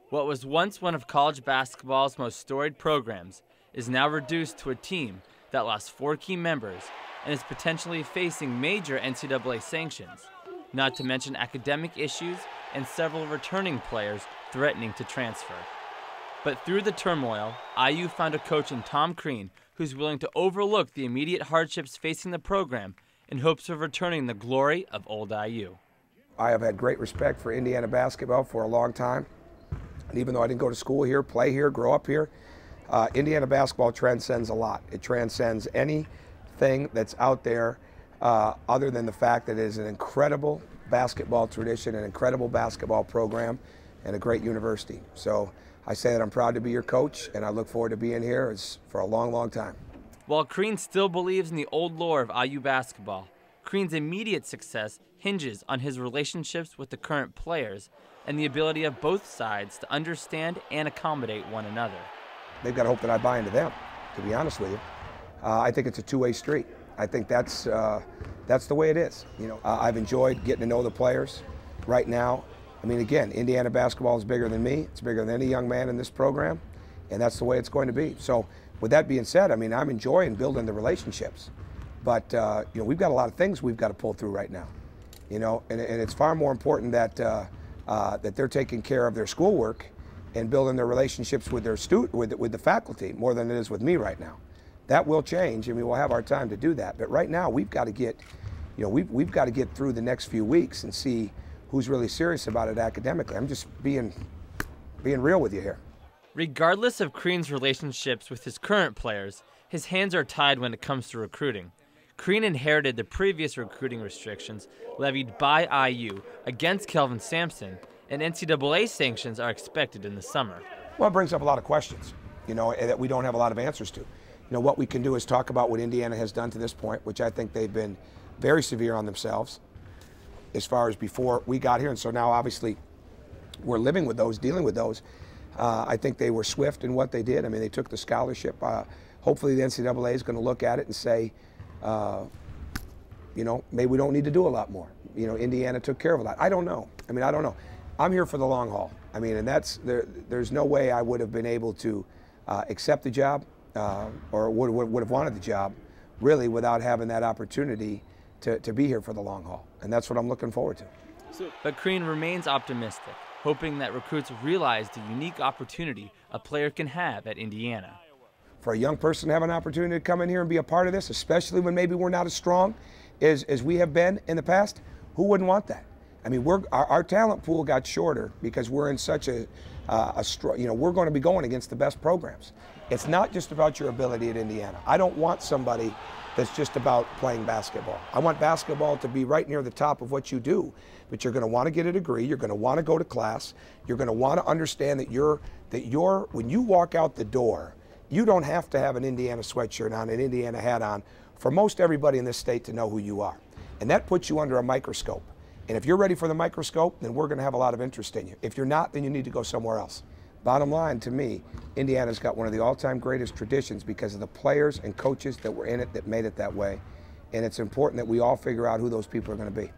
What was once one of college basketball's most storied programs is now reduced to a team that lost 4 key members and is potentially facing major NCAA sanctions, not to mention academic issues and several returning players threatening to transfer. But through the turmoil, IU found a coach in Tom Crean who's willing to overlook the immediate hardships facing the program in hopes of returning the glory of old IU. I have had great respect for Indiana basketball for a long time. And even though I didn't go to school here, play here, grow up here, Indiana basketball transcends a lot. It transcends anything that's out there other than the fact that it is an incredible basketball tradition, an incredible basketball program, and a great university. So I say that I'm proud to be your coach, and I look forward to being here for a long, long time. While Crean still believes in the old lore of IU basketball, Crean's immediate success hinges on his relationships with the current players and the ability of both sides to understand and accommodate one another. They've got to hope that I buy into them, to be honest with you. I think it's a two-way street. I think that's the way it is. I've enjoyed getting to know the players. Right now, I mean, again, Indiana basketball is bigger than me. It's bigger than any young man in this program, and that's the way it's going to be. So with that being said, I mean, I'm enjoying building the relationships. But, we've got a lot of things we've got to pull through right now. And it's far more important that they're taking care of their schoolwork and building their relationships with their with the faculty more than it is with me right now. That will change, and we will have our time to do that. But right now, we've got to get, we've got to get through the next few weeks and see who's really serious about it academically. I'm just being real with you here. Regardless of Crean's relationships with his current players, his hands are tied when it comes to recruiting. Crean inherited the previous recruiting restrictions levied by IU against Kelvin Sampson, and NCAA sanctions are expected in the summer. Well, it brings up a lot of questions, that we don't have a lot of answers to. What we can do is talk about what Indiana has done to this point, which I think they've been very severe on themselves as far as before we got here. And so now, obviously, we're living with those, dealing with those. I think they were swift in what they did. I mean, they took the scholarship. Hopefully, the NCAA is going to look at it and say, maybe we don't need to do a lot more. Indiana took care of a lot. I don't know. I don't know. I'm here for the long haul. And there's no way I would have been able to accept the job or would have wanted the job really without having that opportunity to be here for the long haul. And that's what I'm looking forward to. But Crean remains optimistic, hoping that recruits realize the unique opportunity a player can have at Indiana. For a young person to have an opportunity to come in here and be a part of this, especially when maybe we're not as strong as we have been in the past, who wouldn't want that? Our talent pool got shorter because we're in such we're going to be going against the best programs. It's not just about your ability at Indiana. I don't want somebody that's just about playing basketball. I want basketball to be right near the top of what you do, but you're going to want to get a degree, you're going to want to go to class, you're going to want to understand that when you walk out the door, you don't have to have an Indiana sweatshirt on, an Indiana hat on, for most everybody in this state to know who you are. And that puts you under a microscope. And if you're ready for the microscope, then we're going to have a lot of interest in you. If you're not, then you need to go somewhere else. Bottom line, to me, Indiana's got one of the all-time greatest traditions because of the players and coaches that were in it that made it that way. And it's important that we all figure out who those people are going to be.